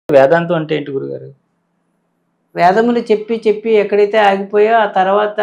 వేదాంతం అంటే ఏంటి గురుగారు? వేదములు చెప్పి చెప్పి ఎక్కడైతే ఆగిపోయో ఆ తర్వాత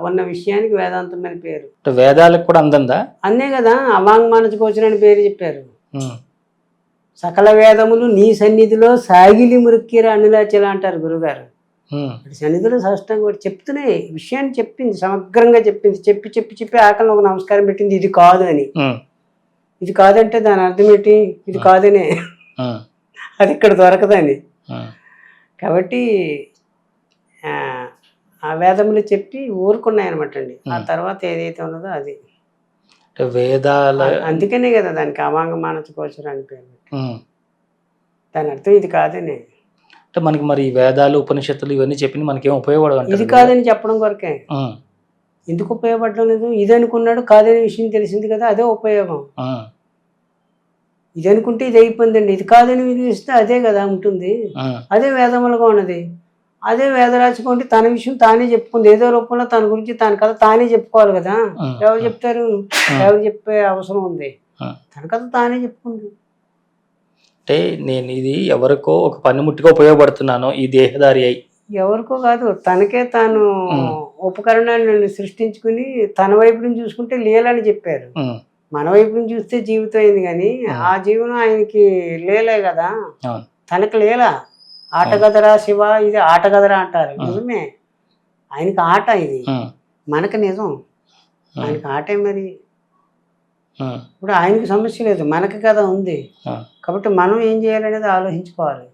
ఉన్న విషయానికి వేదాంతం అని పేరు. అంటే వేదాలకు కూడా అందందా? అందే కదా అవాంగ్మానసగోచరం అని పేరు చెప్పారు. హ్మ్. సకల వేదములు నీ సన్నిధిలో సాగిలి మురిక్కిర అనులాచల అంటారు గురుగారు. హ్మ్. సన్నిధిలో సాష్టంగా కూడా చెప్తున్నాయి విషయాన్ని చెప్పింది, సమగ్రంగా చెప్పింది. చెప్పి చెప్పి చెప్పి ఆకలిని ఒక నమస్కారం పెట్టింది, ఇది కాదు అని. హ్మ్. ఇది కాదంటే దాని అర్థం ఏంటి? ఇది కాదనే. హ్మ్. అది ఇక్కడ దొరకదని. హ్మ్. కాబట్టి ఆ వేదములు చెప్పి ఊరుకున్నాయన్నమాట అండి. ఆ తర్వాత ఏదైతే ఉన్నదో అది. అంటే వేదాల అందుకనే కదా దానికి అవాంగ మానసగోచరం అని పేరు. హ్మ్. దాని అర్థం ఇది కాదనే. అంటే మనకి మరి ఈ వేదాలు, ఉపనిషత్తులు ఇవన్నీ చెప్పినవి మనకేం ఉపయోగపడవంటారు ఇది కదా? కాదని చెప్పడం కొరకే. హ్మ్. ఎందుకు ఉపయోగపడడం లేదు? ఇది అనుకున్నాడు కాదనే విషయం తెలిసింది కదా, అదే ఉపయోగం. హ్మ్. ఇది అనుకుంటే ఇది అయిపోయిందండి, ఇది కాదని విధిస్తే అదే కదా ఉంటుంది. హ్మ్. అదే వేదములుగా ఉన్నది. అదే వేదరాశికుంటే తన విషయం తానే చెప్పుకుంది. ఏదో రూపంలో తన గురించి తన కథ తానే చెప్పుకోవాలి కదా. ఎవరు చెప్తారు? ఎవరు చెప్పే అవసరం ఉంది? తన కథ తానే చెప్పుకుంది. అంటే నేను ఇది ఎవరికో ఒక పనిముట్టుగా ఉపయోగపడుతున్నాను ఈ దేహదారి అయి. ఎవరికో కాదు, తనకే తాను ఉపకరణాన్ని సృష్టించుకుని తన వైపు నుంచి చూసుకుంటే లీలని చెప్పారు. మన వైపు నుంచి చూస్తే జీవితం అయింది కానీ ఆ జీవనం ఆయనకి లీలే కదా. తనకి లీల. ఆట గదరా శివ, ఇది ఆట గదరా అంటారు. నిజమే, ఆయనకి ఆట ఇది, మనకి నిజం. ఆయనకి ఆటే మరి. ఇప్పుడు ఆయనకి సమస్య లేదు, మనకి కదా ఉంది. కాబట్టి మనం ఏం చేయాలనేది ఆలోచించుకోవాలి.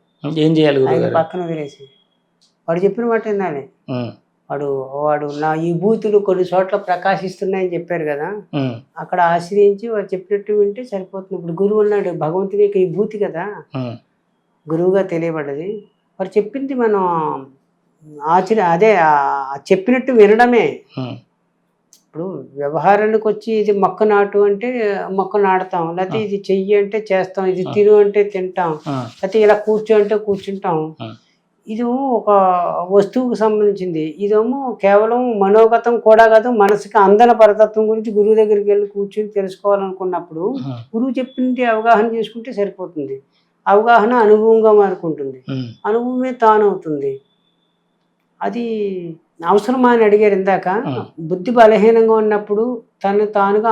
ఏం చేయాలి? ఆయన పక్కన వదిలేసి వాడు చెప్పిన మాట వినాలి. వాడు నా ఈ బూతులు కొన్ని చోట్ల ప్రకాశిస్తున్నాయని చెప్పారు కదా, అక్కడ ఆశ్రయించి వాడు చెప్పినట్టు వింటే సరిపోతుంది. ఇప్పుడు గురువు అన్నాడు, భగవంతుని యొక్క ఈ భూతి కదా గురువుగా తెలియబడ్డది. వాడు చెప్పింది మనం అదే చెప్పినట్టు వినడమే. ఇప్పుడు వ్యవహారానికి వచ్చి ఇది మొక్క నాటు అంటే మొక్క నాటుతాం, లేకపోతే ఇది చెయ్యి అంటే చేస్తాం, ఇది తిను అంటే తింటాం, లేకపోతే ఇలా కూర్చో అంటే కూర్చుంటాం. ఇది ఒక వస్తువుకు సంబంధించింది. ఇదేమో కేవలం మనోగతం కూడా కాదు, మనసుకి అందన పరతత్వం గురించి గురువు దగ్గరికి వెళ్ళి కూర్చొని తెలుసుకోవాలనుకున్నప్పుడు గురువు చెప్పింది అవగాహన చేసుకుంటే సరిపోతుంది. అవగాహన అనుభవంగా మారుకుంటుంది, అనుభవమే తానవుతుంది. అది అవసరమా అని అడిగారు ఇందాక. బుద్ధి బలహీనంగా ఉన్నప్పుడు తను తానుగా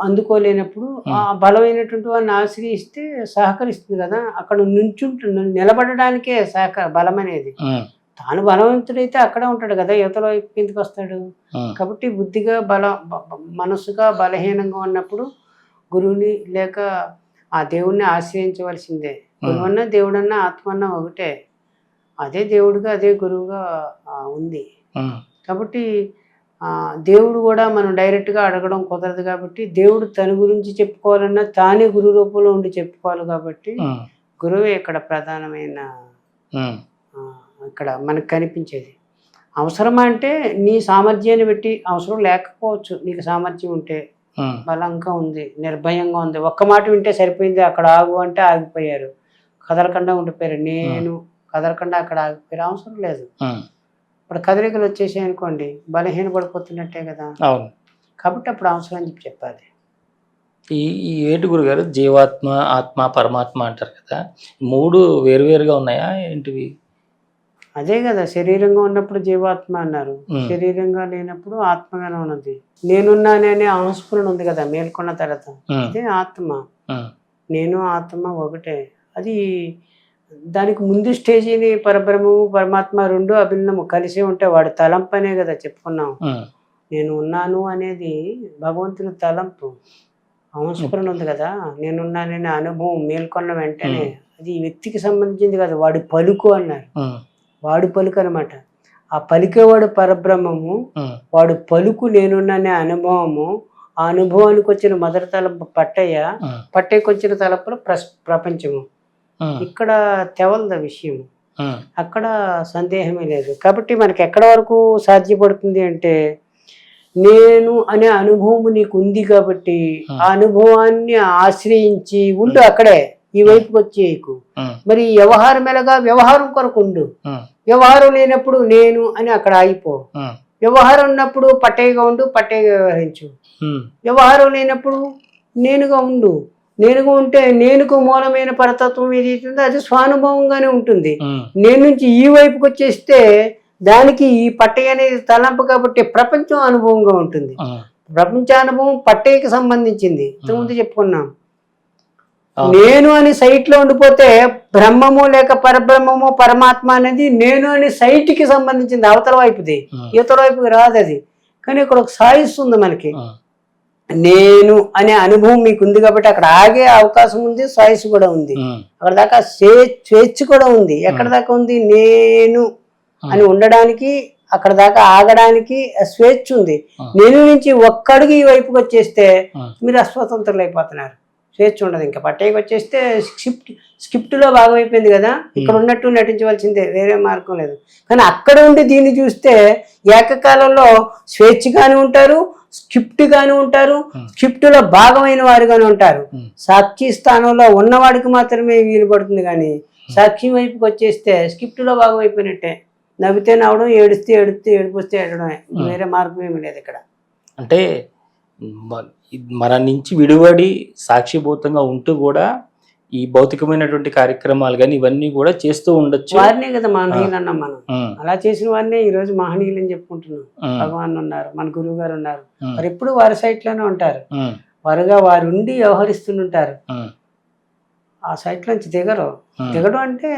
అందుకోలేనప్పుడు ఆ బలమైనటువంటి వాడిని ఆశ్రయిస్తే సహకరిస్తుంది కదా. అక్కడ నిలబడడానికే బలం అనేది. తాను బలవంతుడైతే అక్కడే ఉంటాడు కదా, యువతల వైపు కిందకి వస్తాడు. కాబట్టి బుద్ధిగా మనసుగా బలహీనంగా ఉన్నప్పుడు గురువుని లేక ఆ దేవుణ్ణి ఆశ్రయించవలసిందే. గురువన్నా దేవుడన్నా ఆత్మన్నా ఒకటే. అదే దేవుడిగా అదే గురువుగా ఉంది. కాబట్టి దేవుడు కూడా మనం డైరెక్ట్గా అడగడం కుదరదు. కాబట్టి దేవుడు తన గురించి చెప్పుకోవాలన్నా తానే గురు రూపంలో ఉండి చెప్పుకోవాలి. కాబట్టి గురువే ఇక్కడ ప్రధానమైన ఇక్కడ మనకు కనిపించేది. అవసరమా అంటే నీ సామర్థ్యాన్ని బట్టి అవసరం లేకపోవచ్చు. నీకు సామర్థ్యం ఉంటే బలంగా ఉంది, నిర్భయంగా ఉంది, ఒక్క మాట వింటే సరిపోయింది, అక్కడ ఆగు అంటే ఆగిపోయారు, కదలకుండా ఉండిపోయారు. నేను కదలకుండా అక్కడ ఆగిపోయారు, అవసరం లేదు. ఇప్పుడు కదలికలు వచ్చేసాయి అనుకోండి, బలహీన పడిపోతున్నట్టే కదా. కాబట్టి అప్పుడు అవసరం అని చెప్పాలి. ఈ ఏంటి గురుగారు, జీవాత్మ, ఆత్మ, పరమాత్మ అంటారు కదా, మూడు వేరువేరుగా ఉన్నాయా ఏంటివి? అదే కదా, శరీరంగా ఉన్నప్పుడు జీవాత్మ అన్నారు, శరీరంగా లేనప్పుడు ఆత్మగానే ఉన్నది. నేనున్నానే ఆంస్ఫురణ ఉంది కదా మేల్కొన్న తర్వాత, అదే ఆత్మ. నేను ఆత్మ ఒకటే. అది దానికి ముందు స్టేజీని పరబ్రహ్మము పరమాత్మ రెండు అభిన్నము కలిసి ఉంటే వాడు తలంపు అనే కదా చెప్పుకున్నాం. నేను ఉన్నాను అనేది భగవంతుని తలంపు, సంస్కరణ ఉంది కదా. నేనున్నాననే అనుభవం మేల్కొన్న వెంటనే అది వ్యక్తికి సంబంధించింది కదా. వాడి పలుకు అన్నారు, వాడు పలుకు అనమాట. ఆ పలికేవాడు పరబ్రహ్మము, వాడు పలుకు నేనున్నానే అనుభవము. ఆ అనుభవానికి వచ్చిన మొదటి తలంపు పట్టయ్యకి వచ్చిన తలంపులు ప్రపంచము. ఇక్కడ తెవలద విషయం, అక్కడ సందేహమే లేదు. కాబట్టి మనకి ఎక్కడ వరకు సాధ్యపడుతుంది అంటే, నేను అనే అనుభవం నీకు ఉంది కాబట్టి ఆ అనుభవాన్ని ఆశ్రయించి ఉండు అక్కడే, ఈ వైపుకి వచ్చేయకు. మరి వ్యవహారం ఎలాగా, వ్యవహారం కొరకు ఉండు. వ్యవహారం లేనప్పుడు నేను అని అక్కడ ఆగిపో. వ్యవహారం ఉన్నప్పుడు పట్టేగా ఉండు, పట్టేగా వ్యవహరించు. వ్యవహారం లేనప్పుడు నేనుగా ఉండు. నేనుగా ఉంటే నేనుకు మూలమైన పరతత్వం ఏది ఉందో అది స్వానుభవంగానే ఉంటుంది. నేను నుంచి ఈ వైపుకి వచ్చేస్తే దానికి ఈ పట్టయ్య అనేది తలంపు కాబట్టి ప్రపంచం అనుభవంగా ఉంటుంది. ప్రపంచానుభవం పట్టయ్యకి సంబంధించింది, ఇంతకుముందు చెప్పుకున్నాం. నేను అని సైట్ లో ఉండిపోతే బ్రహ్మము లేక పరబ్రహ్మము పరమాత్మ అనేది నేను అని సైట్ కి సంబంధించింది, అవతల వైపుది, ఇవతల వైపుకి రాదు అది. కానీ ఇక్కడ ఒక సాయిస్తుంది మనకి, నేను అనే అనుభవం మీకు ఉంది కాబట్టి అక్కడ ఆగే అవకాశం ఉంది, సాయిస్ కూడా ఉంది. అక్కడ దాకా స్వేచ్ఛ కూడా ఉంది. ఎక్కడ దాకా ఉంది, నేను అని ఉండడానికి, అక్కడ దాకా ఆగడానికి స్వేచ్ఛ ఉంది. నేను నుంచి ఒక్కడుగు ఈ వైపుకి వచ్చేస్తే మీరు అస్వతంత్రులు అయిపోతున్నారు, స్వేచ్ఛ ఉండదు. ఇంకా పట్టేకి వచ్చేస్తే స్క్రిప్ట్ లో భాగం అయిపోయింది కదా, ఇక్కడ ఉన్నట్టు నటించవలసిందే, వేరే మార్గం లేదు. కానీ అక్కడ ఉండి దీన్ని చూస్తే ఏకకాలంలో స్వేచ్ఛగానే ఉంటారు, స్క్రిప్ట్ గాను ఉంటారు, స్క్రిప్ట్ లో భాగమైన వారుగానే ఉంటారు. సాక్షి స్థానంలో ఉన్నవాడికి మాత్రమే వీలు పడుతుంది. కానీ సాక్షి వైపుకి వచ్చేస్తే స్క్రిప్ట్ లో భాగం అయిపోయినట్టే. నవ్వితే నవ్వడం, ఏడిస్తే ఏడిస్తే ఏడిపోస్తే ఏడడమే, వేరే మార్గం ఏమి లేదు ఇక్కడ. అంటే మన నుంచి విడివడి సాక్షిభూతంగా ఉంటూ కూడా ఈ భౌతికమైనటువంటి కార్యక్రమాలు కానీ ఇవన్నీ కూడా చేస్తూ ఉండొచ్చు. వారినే కదా మహనీయులు అన్నాం మనం. అలా చేసిన వారినే ఈ రోజు మహనీయులు అని చెప్పుకుంటున్నాం. భగవాన్ ఉన్నారు, మన గురువు గారు ఉన్నారు, వారు ఎప్పుడు వారి సైట్ లోనే ఉంటారు. వారుగా వారు ఉండి వ్యవహరిస్తుంటారు. ఆ సైట్ లోంచి దిగడం అంటే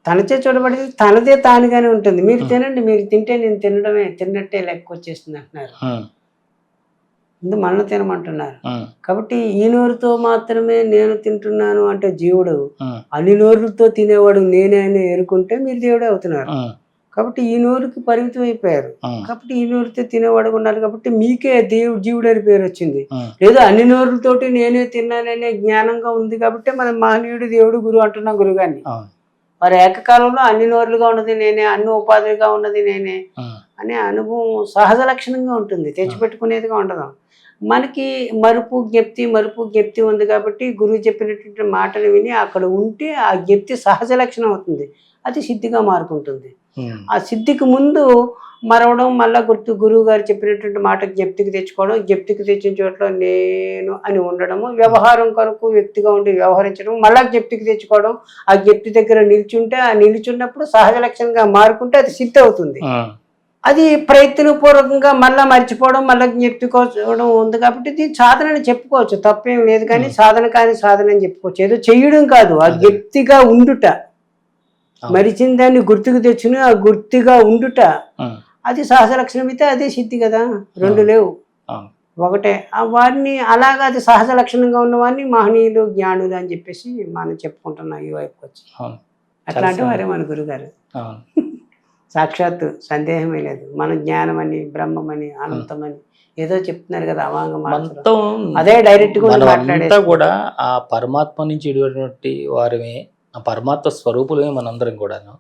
తనచే చూడబడి తనదే తానుగానే ఉంటుంది. మీరు తినండి, మీరు తింటే నేను తిన్నట్టే లెక్క వచ్చేస్తుంది అంటున్నారు. ముందు మనల్ని తినమంటున్నారు. కాబట్టి ఈ నోరుతో మాత్రమే నేను తింటున్నాను అంటే జీవుడు, అన్ని నోరులతో తినేవాడు నేనే అని ఎరుకుంటే మీరు దేవుడే అవుతున్నారు. కాబట్టి ఈ నోరుకి పరిమితం అయిపోయారు. కాబట్టి ఈ నోరుతో తినేవాడు ఉన్నారు కాబట్టి మీకే జీవుడు అని పేరు వచ్చింది. లేదా అన్ని నోరులతోటి నేనే తిన్నాననే జ్ఞానంగా ఉంది కాబట్టి మన మహనీయుడు దేవుడు గురువు అంటున్నాం గురుగారిని. మరి ఏకకాలంలో అన్ని నోరులుగా ఉన్నది నేనే, అన్ని ఉపాధులుగా ఉన్నది నేనే అనే అనుభవం సహజ లక్షణంగా ఉంటుంది, తెచ్చిపెట్టుకునేదిగా ఉండదు. మనకి మరుపు జ్ఞప్తి ఉంది కాబట్టి గురువు చెప్పినటువంటి మాటలు విని అక్కడ ఉంటే ఆ జ్ఞప్తి సహజ లక్షణం అవుతుంది, అది సిద్ధిగా మారుకుంటుంది. ఆ సిద్ధికి ముందు మరవడం, మళ్ళా గురువు గారు చెప్పినటువంటి మాట జ్ఞప్తికి తెచ్చుకోవడం, జ్ఞప్తికి తెచ్చిన చోట్ల నేను అని ఉండడము, వ్యవహారం కొరకు వ్యక్తిగా ఉండి వ్యవహరించడం, మళ్ళా జ్ఞప్తికి తెచ్చుకోవడం, ఆ జ్ఞప్తి దగ్గర నిల్చుంటే ఆ నిల్చున్నప్పుడు సహజ లక్షణంగా మారుకుంటే అది సిద్ధి అవుతుంది. అది ప్రయత్నపూర్వకంగా మళ్ళీ మర్చిపోవడం, మళ్ళీ జ్ఞప్తికోవడం ఉంది కాబట్టి దీని సాధన అని చెప్పుకోవచ్చు, తప్పేం లేదు. కానీ సాధన అని చెప్పుకోవచ్చు, ఏదో చెయ్యడం కాదు, ఆ జ్ఞప్తిగా ఉండుట, మరిచిన దాన్ని గుర్తుకు తెచ్చుని ఆ గుర్తుగా ఉండుట, అది సహజ లక్షణం అయితే అదే సిద్ధి కదా, రెండు లేవు, ఒకటే. వారిని అలాగా అది సహజ లక్షణంగా ఉన్న వారిని మహనీయులు జ్ఞానులు అని చెప్పేసి మనం చెప్పుకుంటున్నాం ఈ వైపుకి వచ్చి. అట్లాంటి వారే మన గురుగారు. సాక్షాత్తు సందేహమే లేదు. మన జ్ఞానమని, బ్రహ్మమని, అనంతమని ఏదో చెప్తున్నారు కదా అవాంగ, అదే డైరెక్ట్ గా మాట్లాడే కూడా ఆ పరమాత్మ నుంచి ఇటువంటి వారమే, ఆ పరమాత్మ స్వరూపులమే మనందరం కూడాను.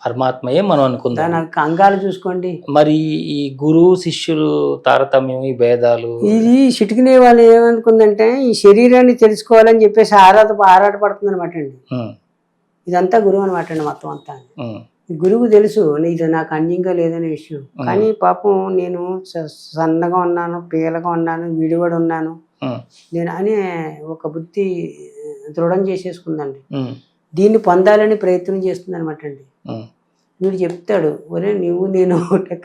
పరమాత్మయే మనం అనుకుందాం. అంగాలు చూసుకోండి. మరి ఈ గురువు శిష్యులు తారతమ్యం, ఈ భేదాలు, ఇది చిటికినే వాళ్ళు ఏమనుకుందంటే ఈ శరీరాన్ని తెలుసుకోవాలని చెప్పేసి ఆరాటపడుతుంది అనమాట అండి. ఇదంతా గురువు అనమాట అండి, మొత్తం అంతా. గురువు తెలుసు ఇది నాకు అన్యంగా లేదనే విషయం. కానీ పాపం నేను సన్నగా ఉన్నాను, పీలగా ఉన్నాను, విడివడి ఉన్నాను నేను అనే ఒక బుద్ధి దృఢం చేసేసుకుందండి. దీన్ని పొందాలని ప్రయత్నం చేస్తుంది అనమాట అండి. వీడు చెప్తాడు, ఒరే నువ్వు నేను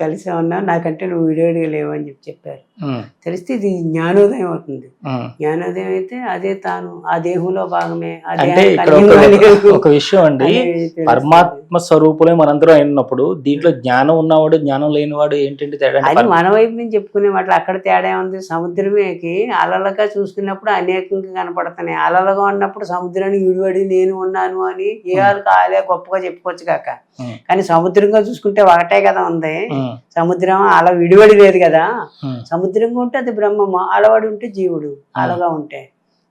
కలిసే ఉన్నా, నాకంటే నువ్వు విడివడిగా లేవు అని చెప్పారు. తెలిస్తే ఇది జ్ఞానోదయం అవుతుంది. జ్ఞానోదయం అయితే అదే తాను, ఆ దేహంలో భాగమే. ఒక విషయం అండి, పరమాత్మ స్వరూపులే మనందరం అయినప్పుడు దీంట్లో జ్ఞానం ఉన్నవాడు జ్ఞానం లేనివాడు ఏంటంటే తేడా? అది మన వైపు నుంచి చెప్పుకునే మాటలు. అక్కడ తేడా ఉంది. సముద్రమేకి అలలుగా చూసుకున్నప్పుడు అనేకంగా కనపడుతున్నాయి. అలలుగా ఉన్నప్పుడు సముద్రానికి విడివడి నేను ఉన్నాను అని ఏ ఆలే గొప్పగా చెప్పుకోవచ్చు కాక, కానీ సముద్రంగా చూసుకుంటే ఒకటే కదా ఉంది. సముద్రం అలా విడివడి లేదు కదా. సముద్రంగా ఉంటే అది బ్రహ్మము, అలవాడి ఉంటే జీవుడు. అలగా ఉంటే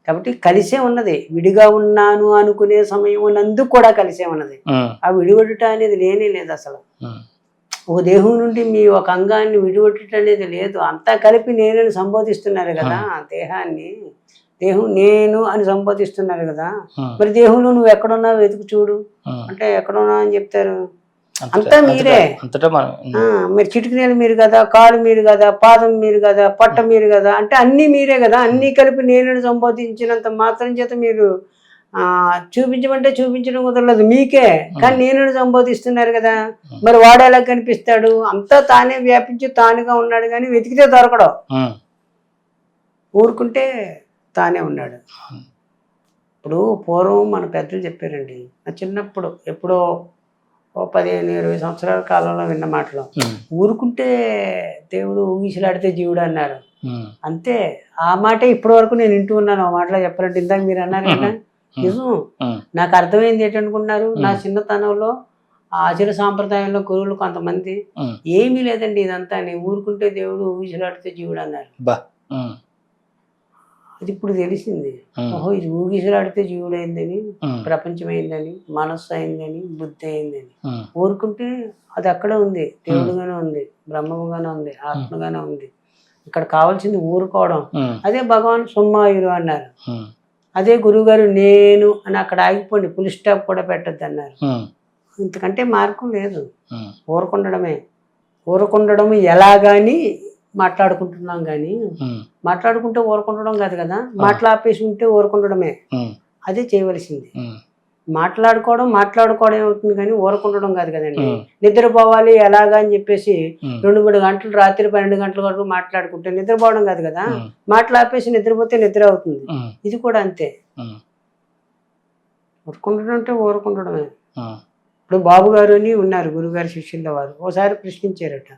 కాబట్టి కలిసే ఉన్నది. విడిగా ఉన్నాను అనుకునే సమయం నందు కూడా కలిసే ఉన్నది. ఆ విడివడుట అనేది లేనే లేదు అసలు. ఒక దేహం నుండి మీ ఒక అంగాన్ని విడివడుట అనేది లేదు. అంతా కలిపి నేనని సంబోధిస్తున్నారు కదా దేహాన్ని. దేహం నేను అని సంబోధిస్తున్నారు కదా. మరి దేహంలో నువ్వు ఎక్కడున్నావు వెతుకు చూడు అంటే ఎక్కడున్నావు అని చెప్తారు. అంతా మీరే. మీరు చిటికినేలు మీరు కదా, కాలు మీరు కదా, పాదం మీరు కదా, పట్ట మీరు కదా, అంటే అన్నీ మీరే కదా. అన్నీ కలిపి నేను సంబోధించినంత మాత్రం చేత మీరు చూపించమంటే చూపించడం కుదరలేదు మీకే, కానీ నేను సంబోధిస్తున్నారు కదా. మరి వాడు ఎలా కనిపిస్తాడు? అంతా తానే వ్యాపించి తానుగా ఉన్నాడు, కానీ వెతికితే దొరకడం. ఊరుకుంటే తానే ఉన్నాడు. ఇప్పుడు పూర్వం మన పెద్దలు చెప్పారండి, నా చిన్నప్పుడు ఎప్పుడో 15-20 సంవత్సరాల కాలంలో విన్న మాటలు. ఊరుకుంటే దేవుడు ఊగిసలాడితే జీవుడు అన్నారు. అంతే, ఆ మాటే ఇప్పటి వరకు నేను వింటూ ఉన్నాను. ఆ మాటలో చెప్పాలంటే ఇందాక మీరు అన్నారు కదా, నిజం. నాకు అర్థమైంది ఏంటనుకున్నారు, నా చిన్నతనంలో ఆచార సాంప్రదాయంలో గురువులు కొంతమంది ఏమీ లేదండి ఇదంతా, నేను ఊరుకుంటే దేవుడు ఊగిసలాడితే జీవుడు అన్నారు. అది ఇప్పుడు తెలిసింది. ఓహో, ఇది ఊగిసలాడితే జీవుడు అయిందని, ప్రపంచం అయిందని, మనస్సు అయిందని, బుద్ధి అయిందని. ఊరుకుంటే అది అక్కడ ఉంది, దేవుడుగానే ఉంది, బ్రహ్మగానే ఉంది, ఆత్మగానే ఉంది. ఇక్కడ కావాల్సింది ఊరుకోవడం. అదే భగవాన్ సుమ్మాయురు అన్నారు. అదే గురువుగారు నేను అని అక్కడ ఆగిపోండి, ఫుల్ స్టాప్ కూడా పెట్టద్దు అన్నారు. ఇంతకంటే మార్గం లేదు, ఊరకుండడమే. ఊరకుండడం ఎలాగాని మాట్లాడుకుంటున్నాం, కానీ మాట్లాడుకుంటే ఊరకుండడం కాదు కదా, మాట్లాపేసి ఉంటే ఊరకుండడమే. అదే చేయవలసింది. మాట్లాడుకోవడం ఏమవుతుంది, కానీ ఊరకుండడం కాదు కదండి. నిద్రపోవాలి ఎలాగా అని చెప్పేసి 2-3 గంటలు, రాత్రి 12 గంటల వరకు మాట్లాడుకుంటే నిద్రపోవడం కాదు కదా. మాట్లాపేసి నిద్రపోతే నిద్ర అవుతుంది. ఇది కూడా అంతే. ఊరుకుండడం అంటే ఊరకుండడమే. ఇప్పుడు బాబు గారు అని ఉన్నారు గురుగారి శిష్యుల్లో వారు. ఓసారి ప్రశ్నించారట,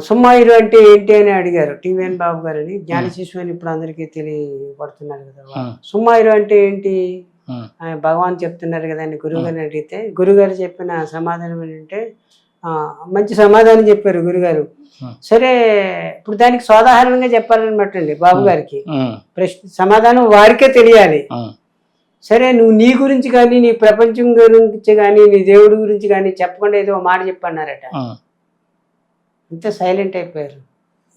సుమ్మాయిరు అంటే ఏంటి అని అడిగారు. టీవీఎన్ బాబు గారు అని, జ్ఞాన శిశు అని ఇప్పుడు అందరికీ తెలియబడుతున్నారు కదా. సుమ్మాయిరు అంటే ఏంటి భగవాన్ చెప్తున్నారు కదా అని గురువుగారిని అడిగితే, గురుగారు చెప్పిన సమాధానం ఏంటంటే, మంచి సమాధానం చెప్పారు గురుగారు. సరే, ఇప్పుడు దానికి సాధారణంగా చెప్పాలన్నమాట అండి బాబు గారికి. సమాధానం వారికే తెలియాలి. సరే, నువ్వు నీ గురించి కానీ, నీ ప్రపంచం గురించి కానీ, నీ దేవుడి గురించి కానీ చెప్పకుండా ఏదో మాట చెప్పన్నారట. అంతే, సైలెంట్ అయిపోయారు.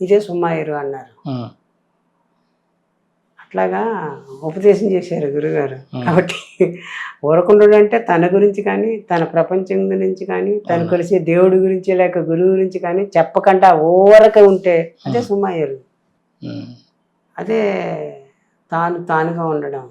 ఇదే సుమ్మాయిరు అన్నారు. అట్లాగా ఉపదేశం చేశారు గురుగారు. కాబట్టి ఊరకుండడు అంటే తన గురించి కానీ, తన ప్రపంచం గురించి కానీ, తను కలిసి దేవుడి గురించి లేక గురువు గురించి కానీ చెప్పకుండా ఊరక ఉంటే అదే సుమ్మాయిరు. అదే తానుగా ఉండడం.